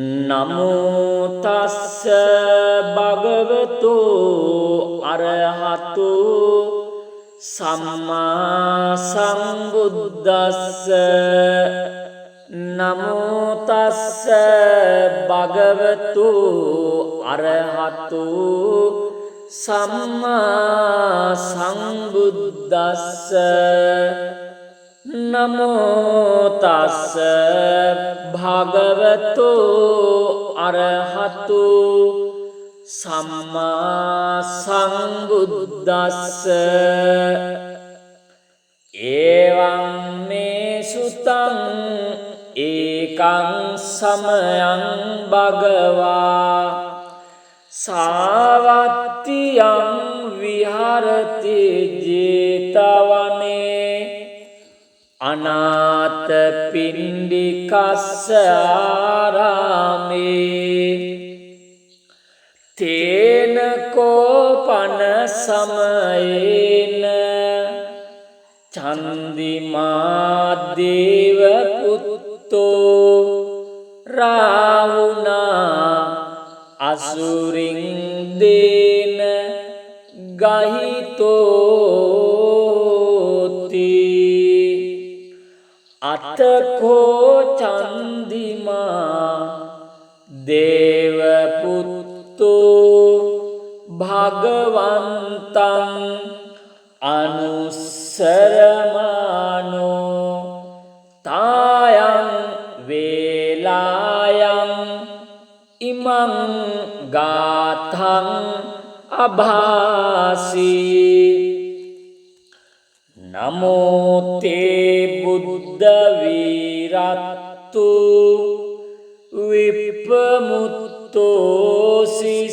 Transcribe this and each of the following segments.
නමෝ තස්ස භගවතු අරහතු සම්මා සම්බුද්දස්ස නමෝ තස්ස භගවතු අරහතු සම්මා සම්බුද්දස්ස නමෝ තස්ස භගවතු අරහතු සම්මා සම්බුද්දස්ස එවං මේ සුතං ඒකං සමයං භගවා සාවත්තියං විහරති ජේතවනේ අනාථ පිණ්ඩිකස්ස ආරාමේ තේන කෝපන සමයේන චන්දිමා දේව පුත්තෝ රාවුනා අසුරින් දේන ගහිතෝති අතකෝ චන්දිමා දේවපුත්තෝ භගවන්තං අනුස්සරමානෝ තායං වේලායං ඉමං ගාථං අභාසී නමෝ තේ බුද්ධ වීරත්තු විප්පමුත්තෝසි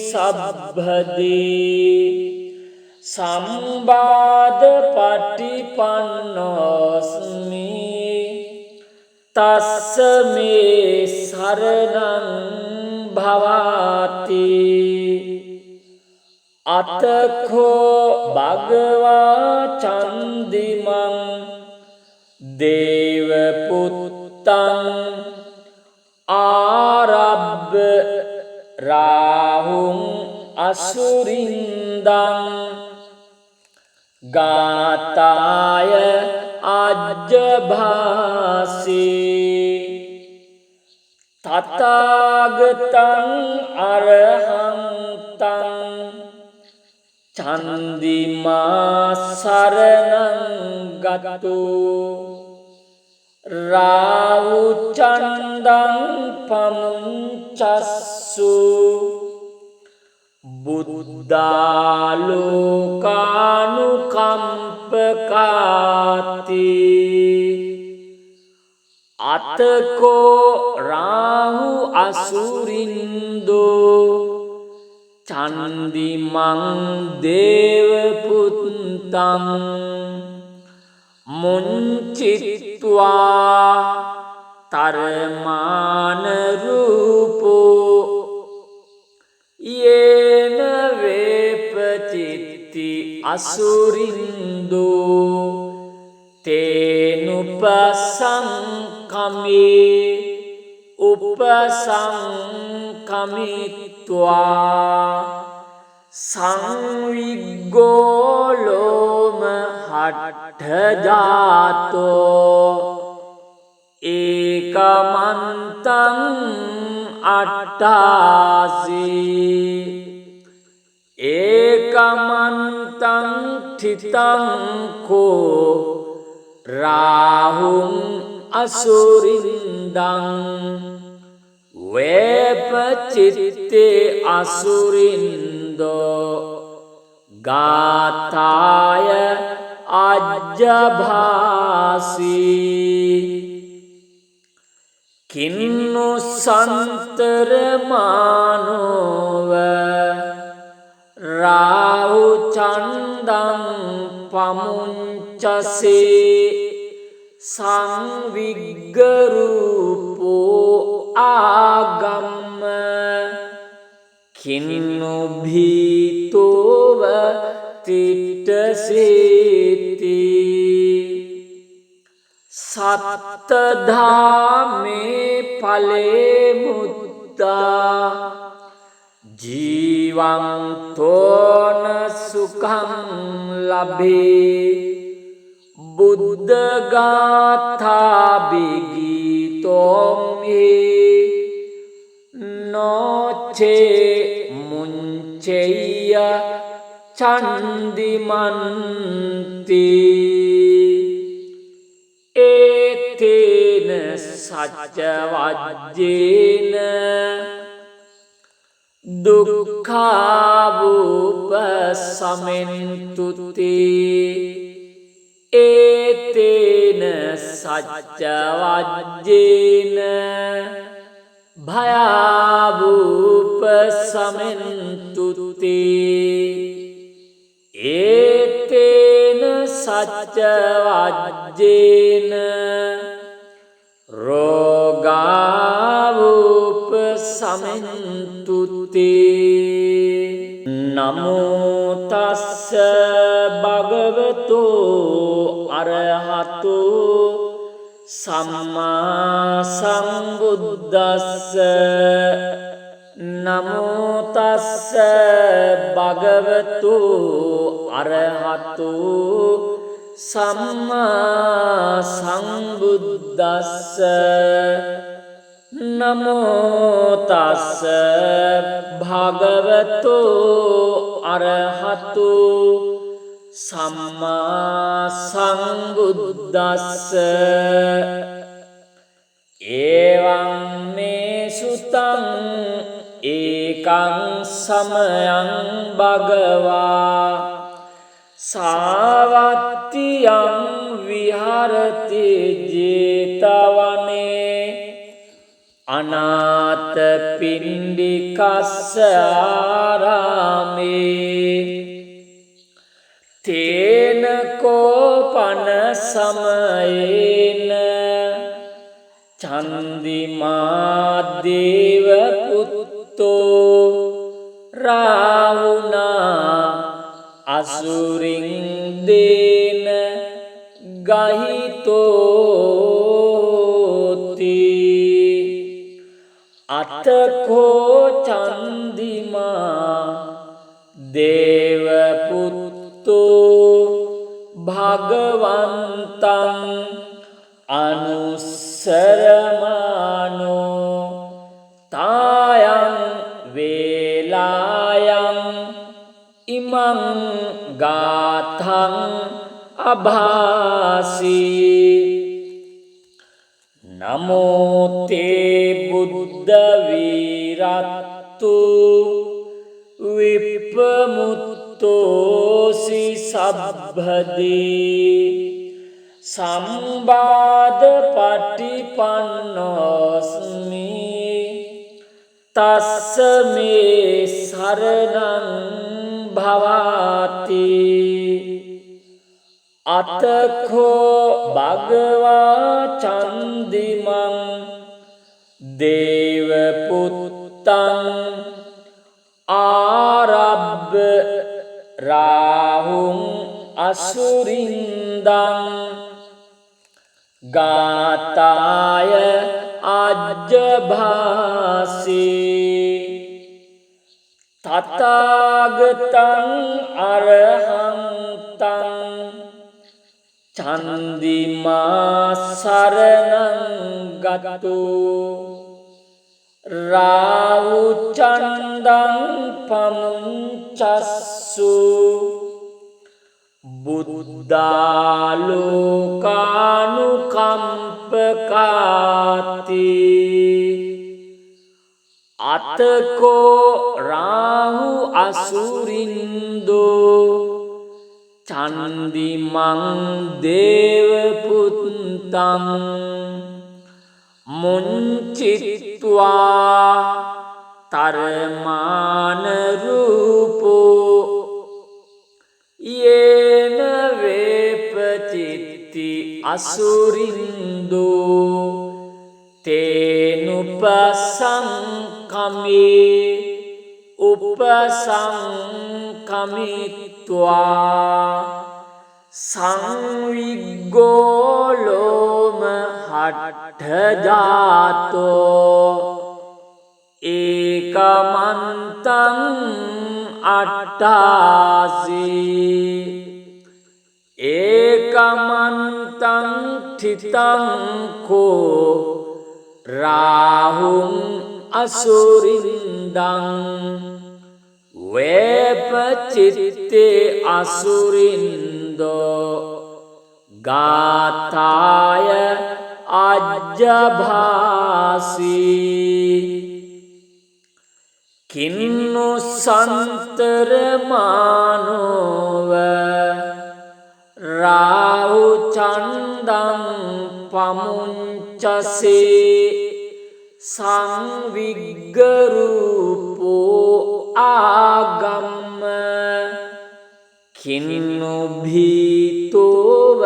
සබ්බදී සම්බාධ පටිපන්නෝස්මි තස්ස මේ සරණං භවාති අතකෝ භගවා චන්දිමං දේවපුත්තං ආරබ්බ රාහුං අසුරින්දං ගාතාය අජ්ජභාසී තථාගතං අරහන්තං චන්දිමා සරණං ගතෝ රාහු චන්දං පමුංචස්සු බුද්ධාලෝකානුකම්පකාති අතකෝ රාහු අසුරින්දෝ චන්දිමං දේවපුත්තං මුංචිත්වා තරමාන රූපෝ යේන වේපචිත්ති අසුරින්දෝ තේනුපසංකමේ උපසංකමිත්වා සංවිග්ගෝලෝම හට්ඨජාතෝ ඒකමන්තං අට්ඨාසී ඒකමන්තං ඨිතං කෝ රාහුං අසුරින්දං වේපචිත්තේ අසුරින්දෝ ගාථාය අජ්ජභාසී කින්නු සන්තරමානෝව රාහු චන්දං පමුංචසේ සංවිග්ගරූපෝ ආගම්ම කින්නු භීතෝව තිට්ඨසේති සත්තධාමේ ඵලේ මුත්ත බුද්ධා ජීවන්තෝන සුඛං ලබේ බුද්ධ ගාථා බිගීතෝ මේ නොචේ මුංචෙය්‍ය චන්දිමන්ති ඒතේන සච්ච වජ්ජේන දුක්ඛාවුපසමෙන්තුති ඒතේන සච්ච වජ්ජේන භයාවුපසමෙන්තුති ඒතේන සච්ච වජ්ජේන රෝගාවුපසමෙන්තුති නමෝ තස්ස භගවතු අරහතු සම්මා සම්බුද්දස්ස නමෝ තස්ස භගවතු අරහතු සම්මා සම්බුද්දස්ස නමෝ තස්ස භගවතු අරහතු සම්මා සම්බුද්දස්ස එවං මේ සුතං ඒකං සමයං භගවා සාවත්තියං විහරති ජේතවනේ අනාථ පිණ්ඩිකස්ස ආරාමේ තේන කෝපන සමයේන චන්දිමා දේව පුත්තෝ රාවුනා අසුරින් දේන ගහිතෝති අතකෝ චන්දිමා දේව පුත්තෝ භගවන්තං අනුස්සරමානෝ තායං වේලායං ඉමං ගාථං අභාසී නමෝ තේ බුද්ධ වීරත්තු විප්පමුත්තෝසි සබ්බදී සම්බාධ පටිපන්නෝස්මි තස්ස මේ සරණං භවාති අතඛෝ භගවා චන්දිමං දේව පුත්තං ආරබ්බ රාහුං අසුරින්දං ගාතාය අජ්ජභාසී තථාගතං අරහන්තං චන්දිමා සරණං ගතෝ රාහු චන්දං පමුංචස්සු බුද්ධාලෝකානුකම්පකාති අතකෝ රාහු අසුරින්දෝ චන්දිමං දේවපුත්තං මුංචිත්වා තරමාන රූපෝ යේන වේපචිත්ති අසුරින්දෝ තේනුපසංකමේ උපසංකමිත්වා සංවිග්ගෝලෝම හට්ඨ ජාතෝ ඒකමන්තං අට්ඨාසී ඒකමන්තං තිතං කෝ රාහුං අසුරින්දං වේපචිත්තේ අසුරින්දෝ ගාථාය අජ්ජභාසී කින්නු සන්තරමානෝව රාහු චන්දං පමුංචසේ සංවිග්ගරූපෝ ආගම්ම කින්නු භීතෝව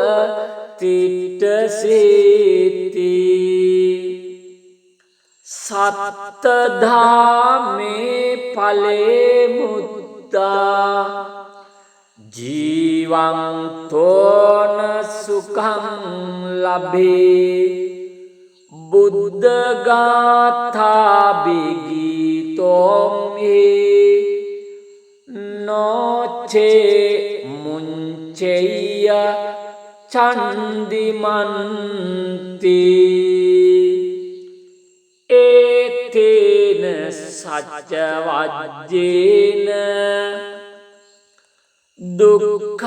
තිට්ඨසේති සත්තධාමේ ඵලේ මුත්තා ජීවන්තෝන සුඛං ලබේ බුද්ධ ගාථා බිගීතෝමි නොචේ මුංචෙය්‍ය චන්දිමන්ති ඒතේන සච්ච වජ්ජේන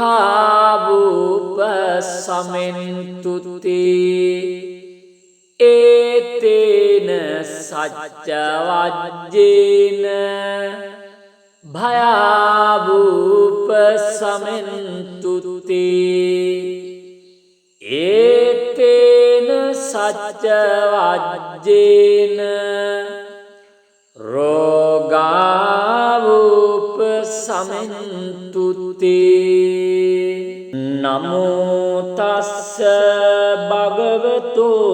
දුක්ඛාවූප සමෙන්තුති ඒතේන සච්ච වජ්ජේන භයාවූප සමෙන්තුති ඒතේන සච්ච වජ්ජේන රෝගාවූප සමෙන්තුති නමෝ තස්ස භගවතෝ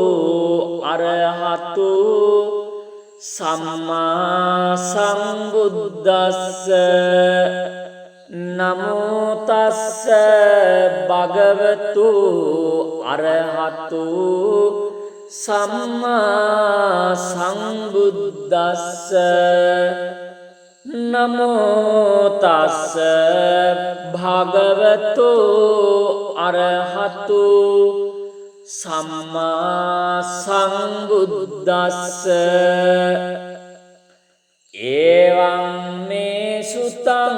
අරහතෝ සම්මා සම්බුද්දස්ස නමෝ තස්ස භගවතෝ අරහතෝ සම්මා සම්බුද්දස්ස නමෝ තස්ස භගවතෝ අරහතෝ සම්මා සම්බුද්දස්ස එවං මේ සුතං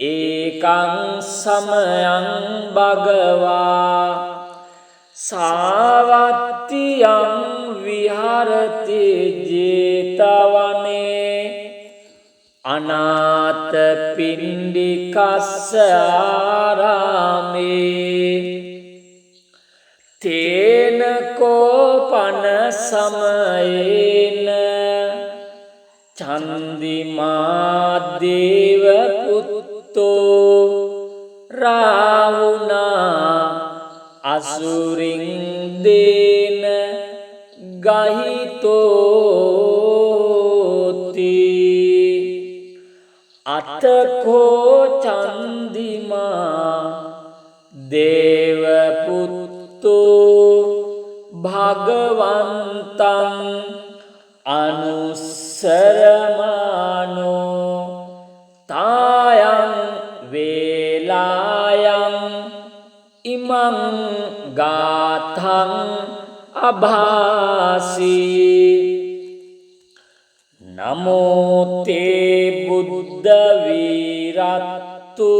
ඒකං සමයං භගවා සාවත්තියං විහරති ජේතවනේ අනාථ පිණ්ඩිකස්ස ආරාමේ තේන කෝපන සමයේන චන්දිමා දේව පුත්තෝ රාවුනා අසුරින් දේන ගහිතෝති අතකෝ චන්දිමා දේව පුත්තෝ භගවන්තං අනුස්සරමානෝ තායං වේලායං ඉමං ගාථං අභාසී නමෝ තේ බුද්ධ වීරත්තු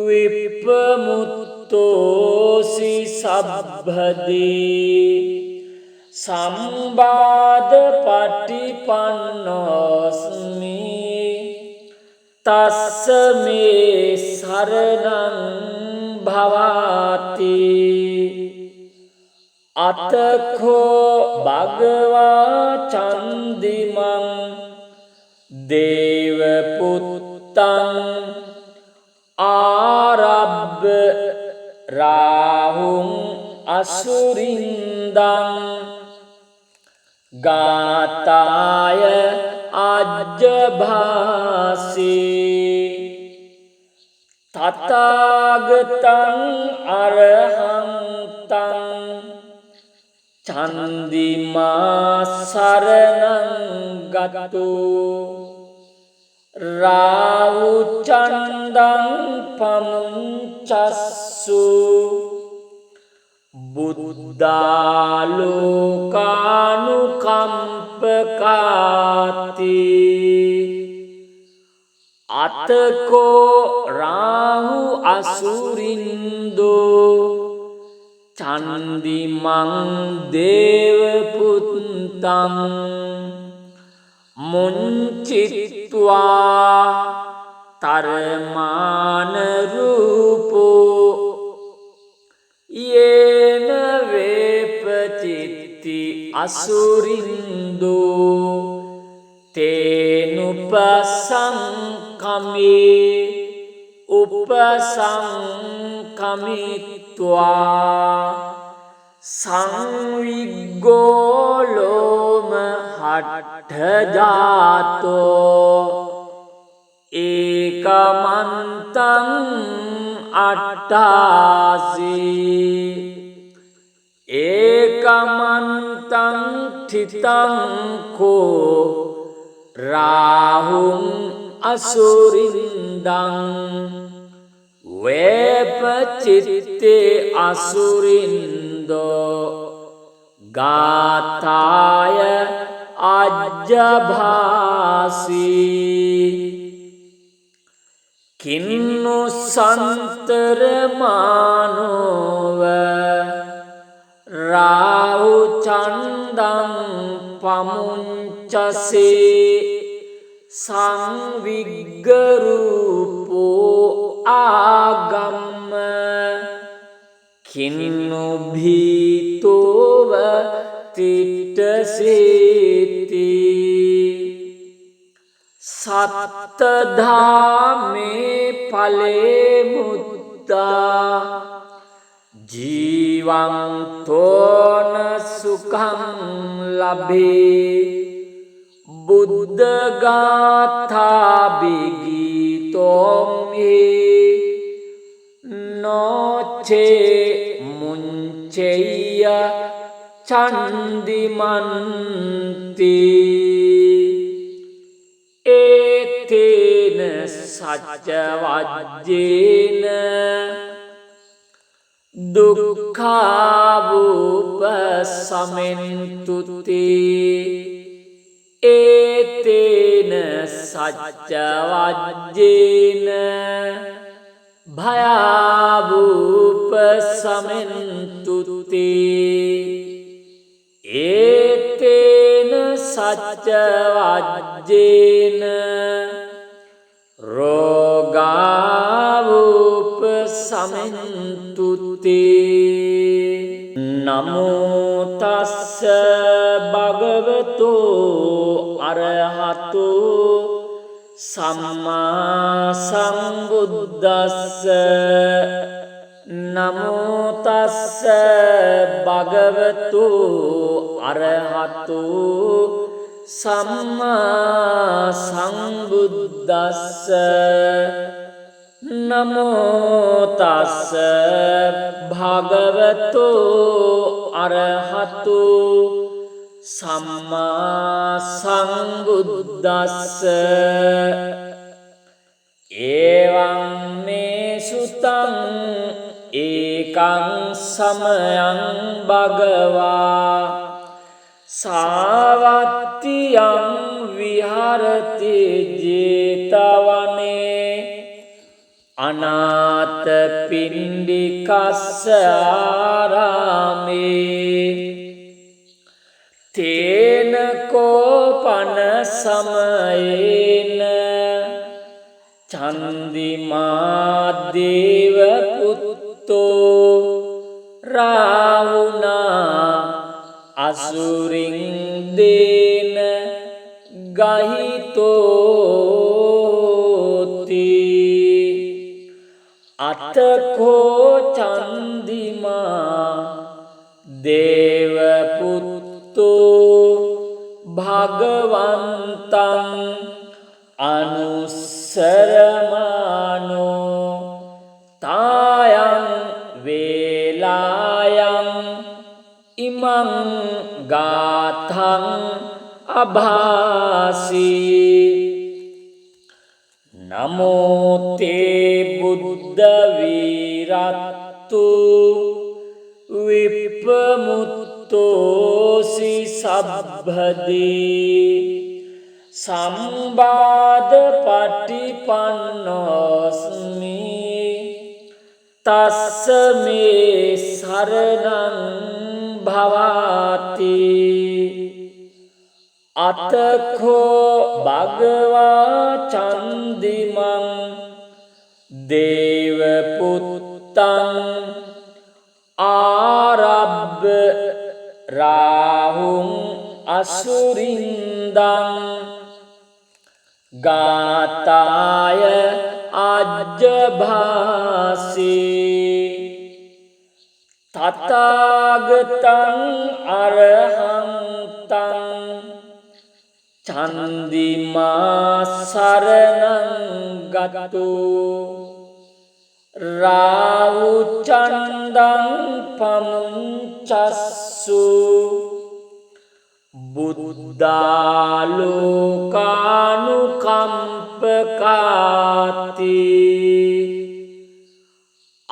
විප්පමුත්තෝසි සබ්බදී සම්බාධ පටිපන්නෝස්මි තස්ස මේ සරණං භවාති අතඛෝ භගවා චන්දිමං දේව පුත්තං ආරබ්බ රාහුං අසුරින්දං ගාථාය අජ්ජභාසී තථාගතං අරහන්තං චන්දිමා සරණං ගතු රාහු චණ්ඩං පමුංචස්සු බුද්ධාලෝකානුකම්පකාති අතකෝ රාහු අසුරින්දෝ චන්දිමං දේවපුත්තං මුංචිත්වා තරමාන රූපෝ යේන වේපචිත්ති අසුරින්දෝ තේනුපසංකමේ උපසංකමිත්වා සංවිග්ගෝලෝම හට්ඨජාතෝ ඒකමන්තං අට්ඨාසී ඒකමන්තං ඨිතං කෝ රාහුං අසුරින්දං වේපචිත්තේ අසුරින්දෝ ගාථාය අජ්ජභාසී කින්නු සන්තරමානෝව රාහු චණ්ඩං පමුංචසේ සංවිග්ගරූපෝ ආගම්ම කින්නු භීතෝව තිට්ඨසේති සත්තධාමේ ඵලේ මුත්තා ජීවන්තෝන සුඛං ලබේ බුද්ධ ගාථා බිගීතෝමි නොචේ මුංචෙය්‍ය චන්දිමන්ති ඒතේන සච්ච වජ්ජේන දුක්ඛාවූප සමෙන්තුති ඒතේන සච්ච වජ්ජේන භයාවූප සමෙන්තුති ඒතේන සච්ච වජ්ජේන රෝගාවූප සමෙන්තුති නමෝ තස්ස භගවතෝ අරහතෝ සම්මා සම්බුද්දස්ස නමෝ තස්ස භගවතෝ අරහතෝ සම්මා සම්බුද්දස්ස නමෝ තස්ස භගවතෝ අරහතෝ සම්මා සම්බුද්දස්ස එවං මේ සුතං ඒකං සමයං භගවා සාවත්තියං විහරති ජේතවනේ අනාථ පිණ්ඩිකස්ස ආරාමේ තේන කෝපන සමයේන චන්දිමා දේව පුත්තෝ රාවුනා අසුරින් දේන ගහිතෝති අතකෝ චන්දිමා දේව පුත්තෝ භගවන්තං අනුස්සරමානෝ තායං වේලායං ඉමං ගාථං අභාසී නමෝ තේ බුද්ධ වීරත්තු විප්පමුත්තෝසි සබ්බදී සම්බාධ පටිපන්නෝස්මි තස්ස මේ සරණං භවාති අතඛෝ භගවා චන්දිමං දේව පුත්තං ආරබ්බ රාහුං අසුරින්දං ගාතාය අජ්ජභාසී තථාගතං අරහං තං චන්දිමා සරණං ගතෝ රාහු චන්දං පමුංචස්සු බුද්ධාලෝකානුකම්පකාති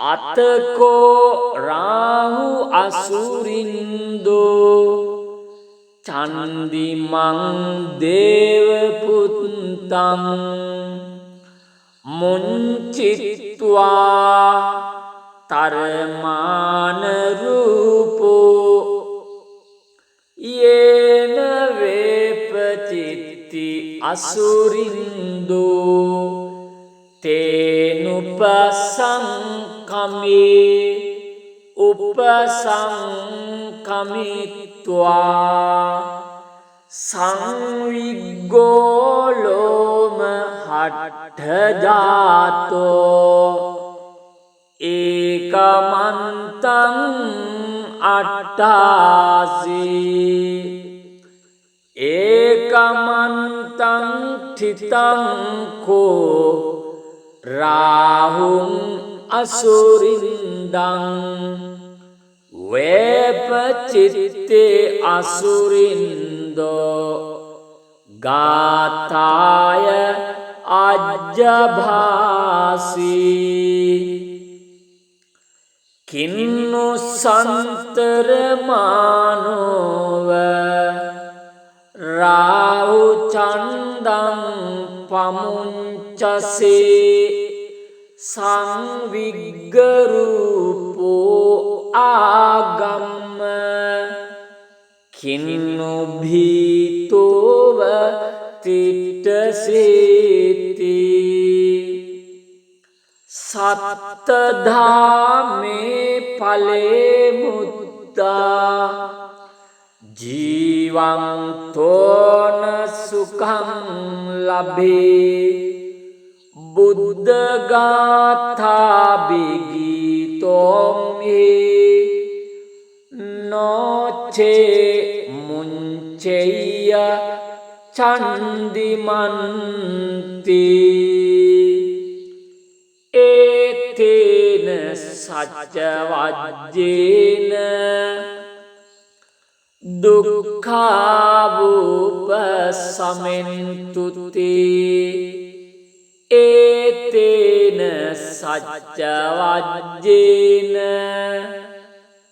අතකෝ රාහු අසුරින්දෝ චන්දිමං දේවපුත්තං මුංචිත්වා තරමාන රූපෝ යේන වේපචිත්ති අසුරින්දෝ තේනුපසංකමේ උපසංකමිත්වා සංවිග්ගෝලෝම හට්ඨජාතෝ ඒකමන්තං අට්ඨාසී ඒකමන්තං ඨිතං කෝ රාහුං අසුරින්දං වේපචිත්තේ අසුරින්දෝ ගාථාය අජ්ජභාසී කින්නු සන්තර මානෝව රාහු චන්දං පමුංචසේ සංවිග්ගරූපෝ ආගම්ම කින්නු භීතෝව තිට්ඨසේති සත්තධාමේ ඵලේ මුත්තා ජීවන්තෝන සුඛං ලබේ බුද්ධ ගාථා බිගීතෝමි නොචේ මුංචෙය්‍ය චන්දිමන්ති ඒතේන සච්ච වජ්ජේන දුක්ඛාවූප සමෙන්තුති ඒතේන සච්ච වජ්ජේන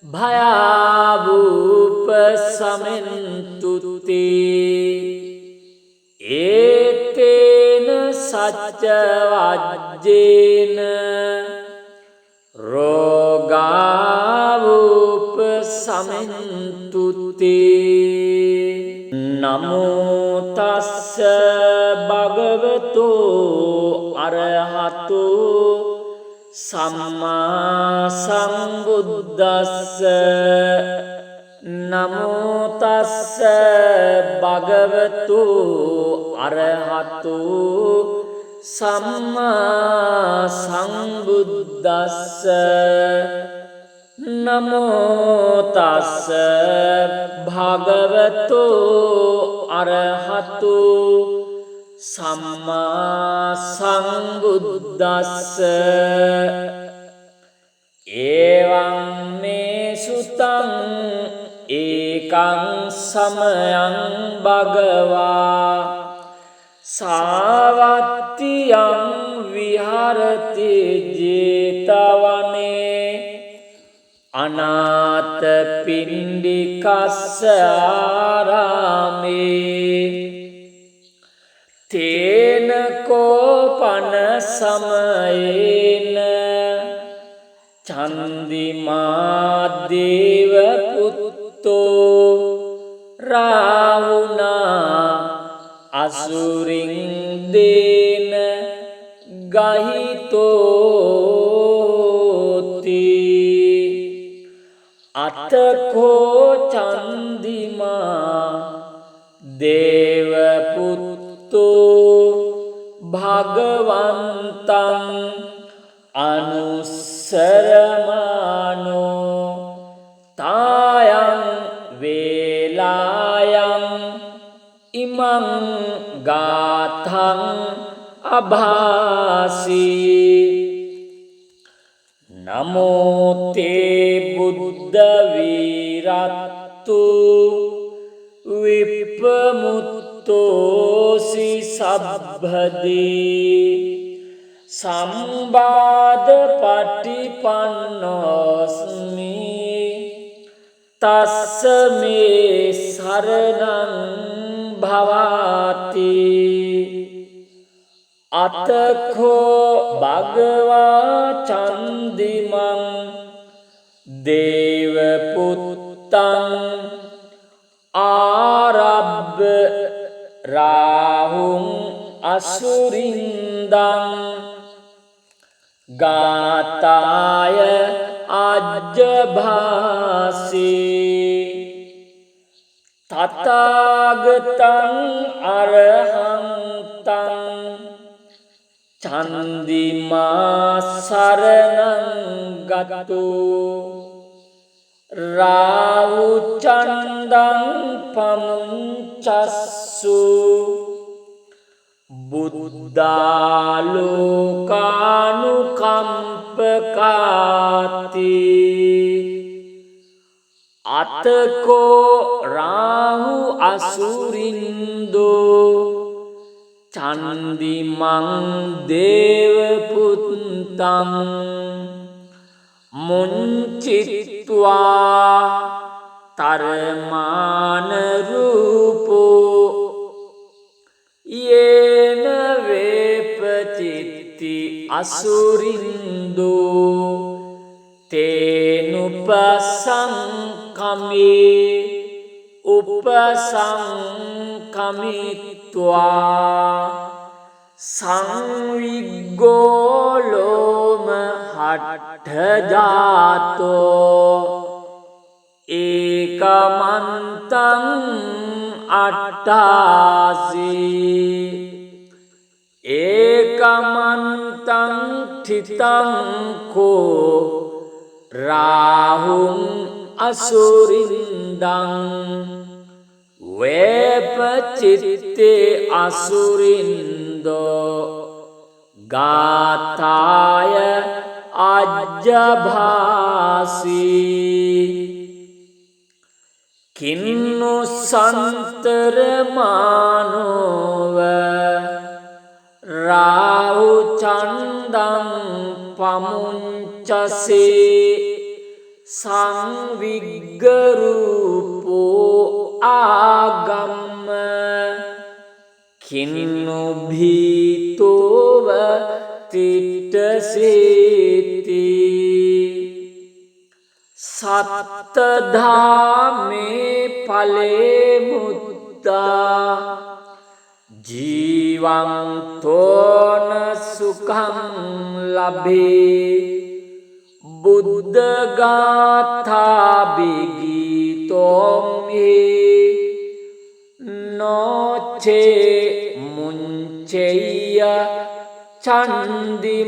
භයාවූප සමෙන්තුති ඒතේන සච්ච වජ්ජේන රෝගාවූප සමෙන්තුති නමෝ තස්ස භගවතු අරහතු සම්මා සම්බුද්දස්ස නමෝ තස්ස භගවතු අරහතු සම්මා සම්බුද්දස්ස නමෝ තස්ස භගවතු අරහතු සම්මා සම්බුද්දස්ස එවං මේ සුතං ඒකං සමයං භගවා සාවත්තියං විහරති ජේතවනේ අනාථපිණ්ඩිකස්ස ආරාමේ තේන කෝපන සමයේන චන්දිමා දේව පුත්තෝ රාවුනා අසුරින් දේන ගහිතෝති අතකෝ චන්දිමා දේව පුත්තෝ භගවන්තං අනුස්සරමානෝ තායං වේලායං ඉමං ගාථං අභාසී නමෝ තේ බුද්ධ වීරත්තු විප්පමුත්තෝසි සබ්බදී සම්බාධ පටිපන්නෝස්මි තස්ස මේ සරණං භවාති අතඛෝ භගවා චන්දිමං දේව පුත්තං ආරබ්බ රාහුං අසුරින්දං ගාතාය අජ්ජභාසී තථාගතං අරහන්තං චන්දිමා සරණං ගතෝ රාහු චන්දං පමුංචස්සු බුද්ධාලෝකානුකම්පකාති අතකෝ රාහු අසුරින්දෝ චන්දිමං දේවපුත්තං මුංචිත්වා තරමාන රූපෝ යේන වේපචිත්ති අසුරින්දෝ තේනුපසංකමේ උපසංකමිත්වා සංවිග්ගෝලෝම හට්ඨජාතෝ ඒකමන්තං අට්ඨාසී ඒකමන්තං ඨිතං කෝ රාහුං අසුරින්දං වේපචිත්තේ අසුරින්දෝ ගාථාය අජ්ජභාසී කින්නු සන්තරමානෝව රාහු චන්දං පමුංචසේ සංවිග්ගරූපෝ ආගම්ම කින්නු භීතෝව තිට්ඨසේති සත්තධාමේ ඵලේ මුත්තා ජීවන්තෝන සුඛං ලබේ බුද්ධ ගාථා බිගීතෝමි නොචේ මුංචෙය්‍ය චන්දිමන්ති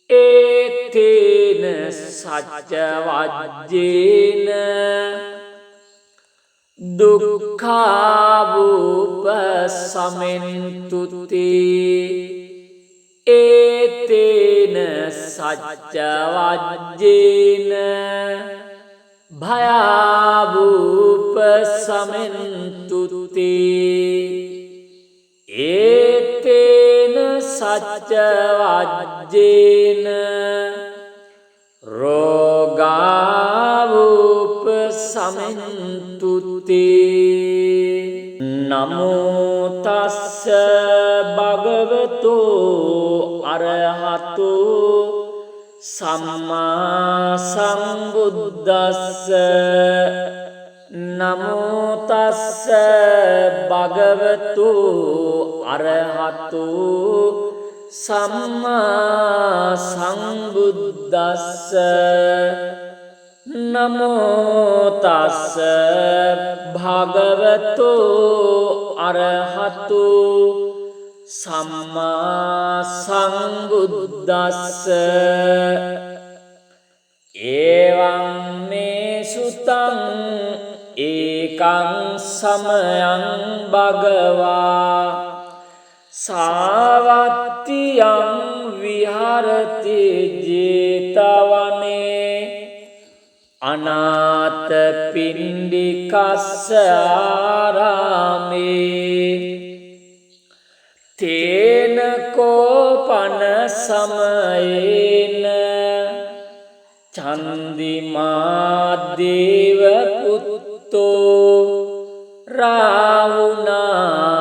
ඒතේන සච්ච වජ්ජේන දුක්ඛාවූප සමෙන්තුති ඒතේන සච්ච වජ්ජේන භයාවූප සමෙන්තුතේ ඒතේන සච්ච වජ්ජේන රෝගාවූප සමෙන්තුතේ නමෝ තස්ස භගවතෝ අරහතෝ සම්මා සම්බුද්දස්ස නමෝ තස්ස භගවතු අරහතු සම්මා සම්බුද්දස්ස නමෝ තස්ස භගවතු අරහතු සම්මා සම්බුද්දස්ස එවං මේ සුතං ඒකං සමයං භගවා සාවත්තියං විහරති ජේතවනේ අනාථ පිණ්ඩිකස්ස ආරාමේ තේන කෝපන සමයේන චන්දිමා දේව පුත්තෝ රාවුනා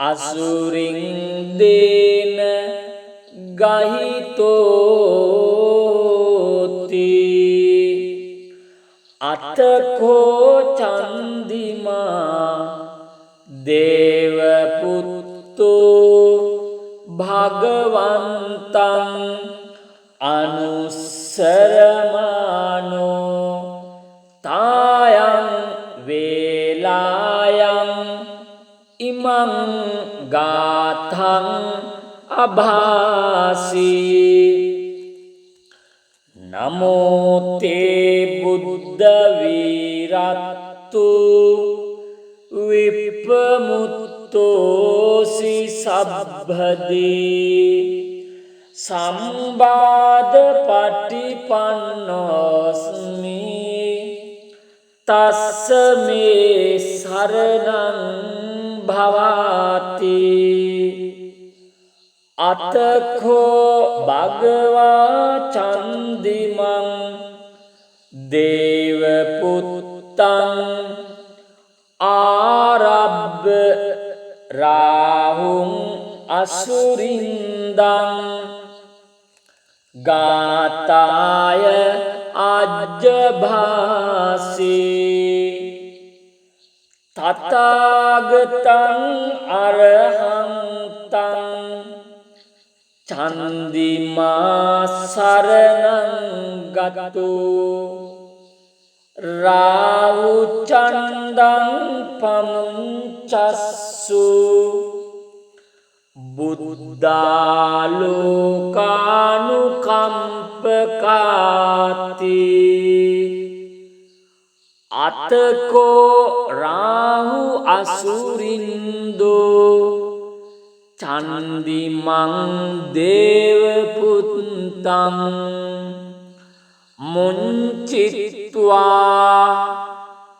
අසුරින් දේන ගහිතෝති අතකෝ චන්දිමා දේව පුත්තෝ භගවන්තං අනුස්සරමානෝ තායං වේලායං ඉමං ගාථං අභාසී නමෝ තේ බුද්ධ වීරත්තු විප්පමුත්තෝසි සබ්බදී සම්බාධ පටිපන්නෝස්මි තස්ස මේ සරණං භවාති අතඛෝ භගවා චන්දිමං දේව පුත්තං ආරබ්බ රාහුං අසුරින්දං ගාතාය අජ්ජභාසී තථාගතං අරහන්තං චන්දිමා සරණං ගතෝ රාහු චන්දං පමුංචස්සු බුද්ධාලෝකානුකම්පකාති අතකෝ රාහු අසුරින්දෝ චන්දිමං දේවපුත්තං මුංචිත්වා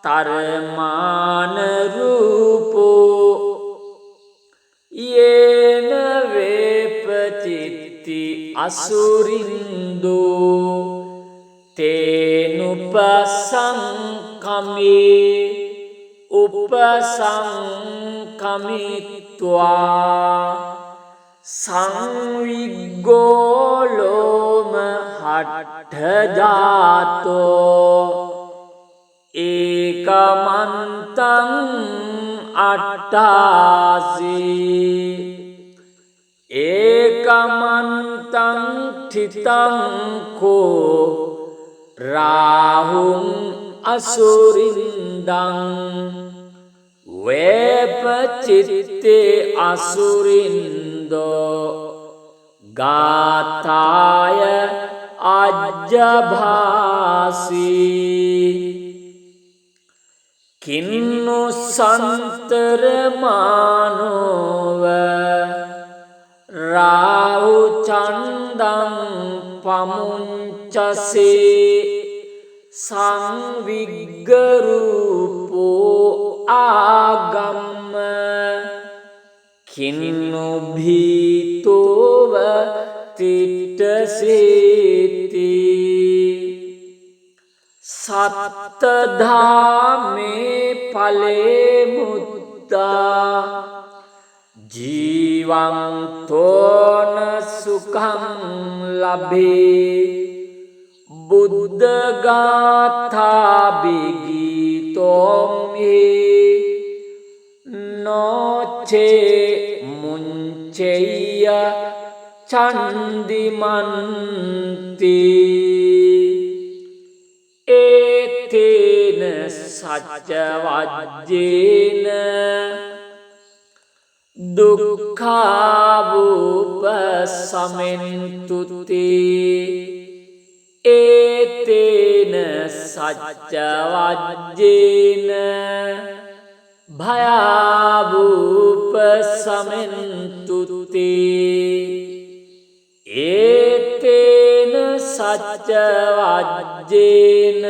තරමාන රූපෝ යේන වේපචිත්ති අසුරින්දෝ තේනුපසංකමේ උපසංකමිත්වා සංවිග්ගෝලෝම හට්ඨජාතෝ ඒකමන්තං අට්ඨාසී ඒකමන්තං තිතං කෝ රාහුං අසුරින්දං වේපචිත්තේ අසුරින්දෝ ගාථාය අජ්ජභාසී කින්නු සන්තරමානෝව රාහු චන්දං පමුංචසේ සංවිග්ගරූපෝ ආගම්ම කින්නු භීතෝව තිට්ඨසේති සත්තධාමේ ඵලේ මුත්තා ජීවන්තෝන සුඛං ලබේ බුද්ධ ගාථා බිගීතෝමි නොචේ මුංචෙය්‍ය චන්දිමන්ති ඒතේන සච්ච වජ්ජේන දුක්ඛාවූප සමෙන්තුති ඒතේන සච්ච වජ්ජේන භයාවූප සමෙන්තුති ඒතේන සච්ච වජ්ජේන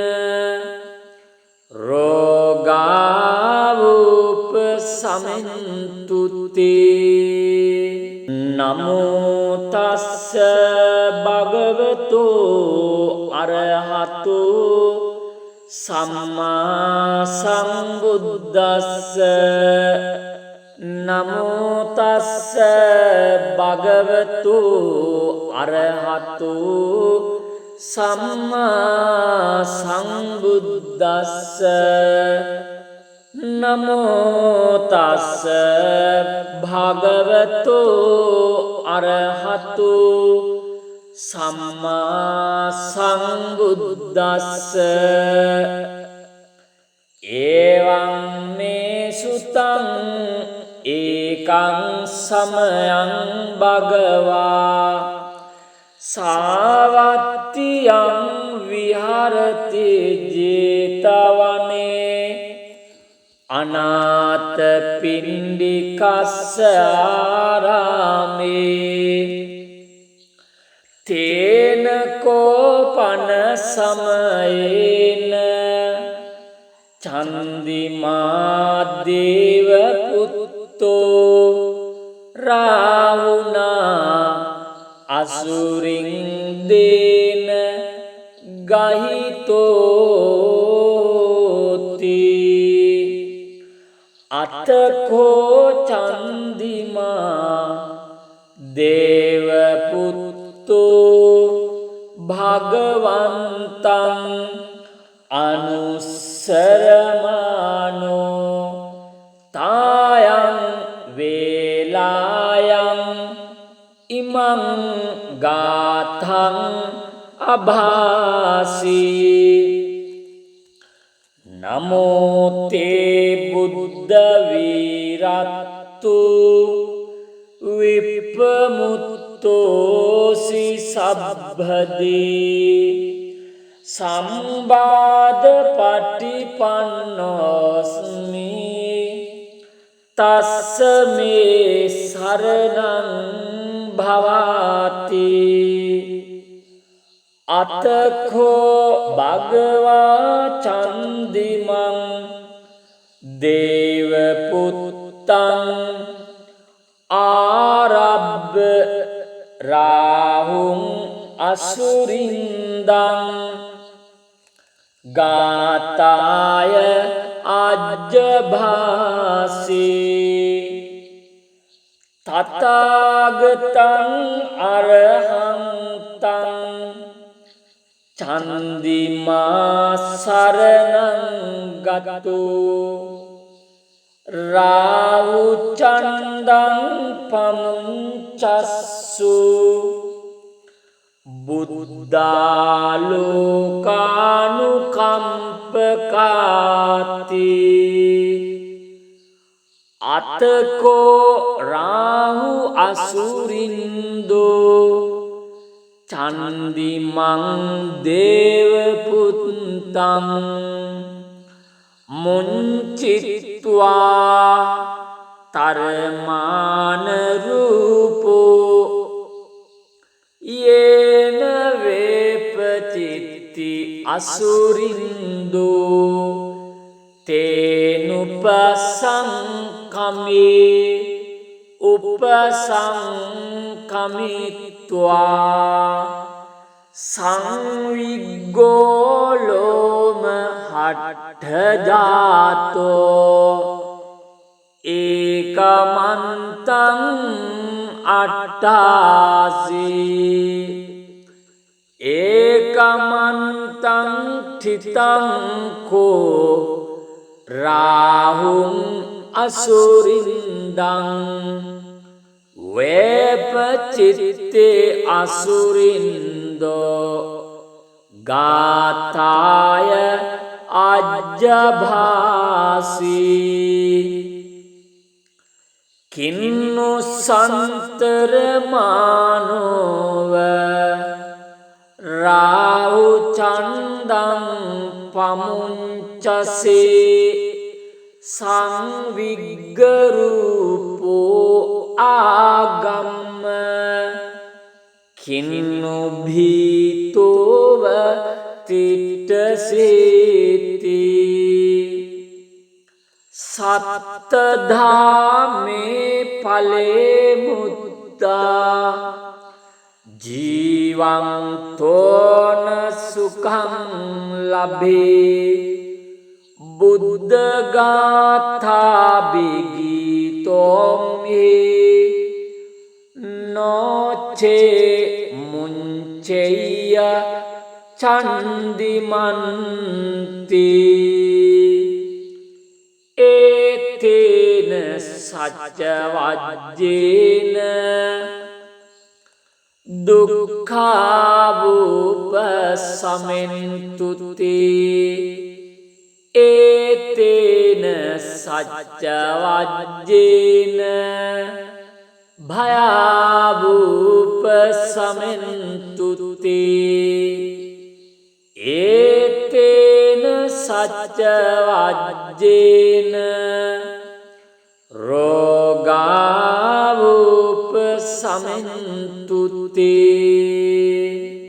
රෝගාවූප සමෙන්තුති නමෝ තස්ස භගවතෝ අරහතෝ සම්මා සම්බුද්දස්ස නමෝ තස්ස භගවතෝ අරහතෝ සම්මා සම්බුද්දස්ස නමෝ තස්ස භගවතෝ අරහතෝ සම්මා සම්බුද්දස්ස එවං මේ සුතං ඒකං සමයං භගවා සාවත්තියං විහරති ජේතවනේ අනාථ පිණ්ඩිකස්ස ආරාමේ තේන කෝපන සමයේන චන්දිමා දේව පුත්තෝ රාවුනා අසුරින් දේන ගහිතෝති අතකෝ චන්දිමා දේව පුත්තෝ භගවන්තං අනුස්සරමානෝ තායං වේලායං ඉමං ගාථං අභාසී නමෝ තේ බුද්ධ වීරත්තු විප්පමුත්තෝසි සබ්බදී සම්බාධ පටිපන්නෝස්මි තස්ස මේ සරණං භවාති අතඛෝ භගවා චන්දිමං දේව පුත්තං ආරබ්බ රාහුං අසුරින්දං ගාතාය අජ්ජභාසී තථාගතං අරහන්තං චන්දිමා සරණං ගතෝ රාහු චන්දං පමුංචස්සු බුද්ධාලෝකානුකම්පකාති අතකෝ රාහු අසුරින්දෝ චන්දිමං දේව පුත්තං මුංචිත්වා තරමාන රූපෝ යේන වේ අසුරින්දු තේනුපසංකමේ උපසංකමිත්වා සංවිග්ගෝලෝම හට්ඨජාතෝ ඒකමන්තං අට්ඨාසී ඒකමන්තං තිතං කෝ රාහුං අසුරින්දං වේපචිත්තේ අසුරින්දෝ ගාථාය අජ්ජභාසී කින්නු සන්තරමානෝව රාහු චන්දං පමුංචසේ සංවිග්ගරූපෝ ආගම්ම කින්නු භීතෝව තිට්ඨසේති සත්තධාමේ ඵලේ මුත්තා ජීවන්තෝන සුඛං ලබේ බුද්ධ ගාථා බිගීතෝමි නොචේ මුංචෙය්‍ය චන්දිමන්ති ඒතේන සච්ච වජ්ජේන දුක්ඛාවූප සමෙන්තුති ඒතේන සච්ච වජ්ජේන භයාවූප සමෙන්තුති ඒතේන සච්ච වජ්ජේන රෝ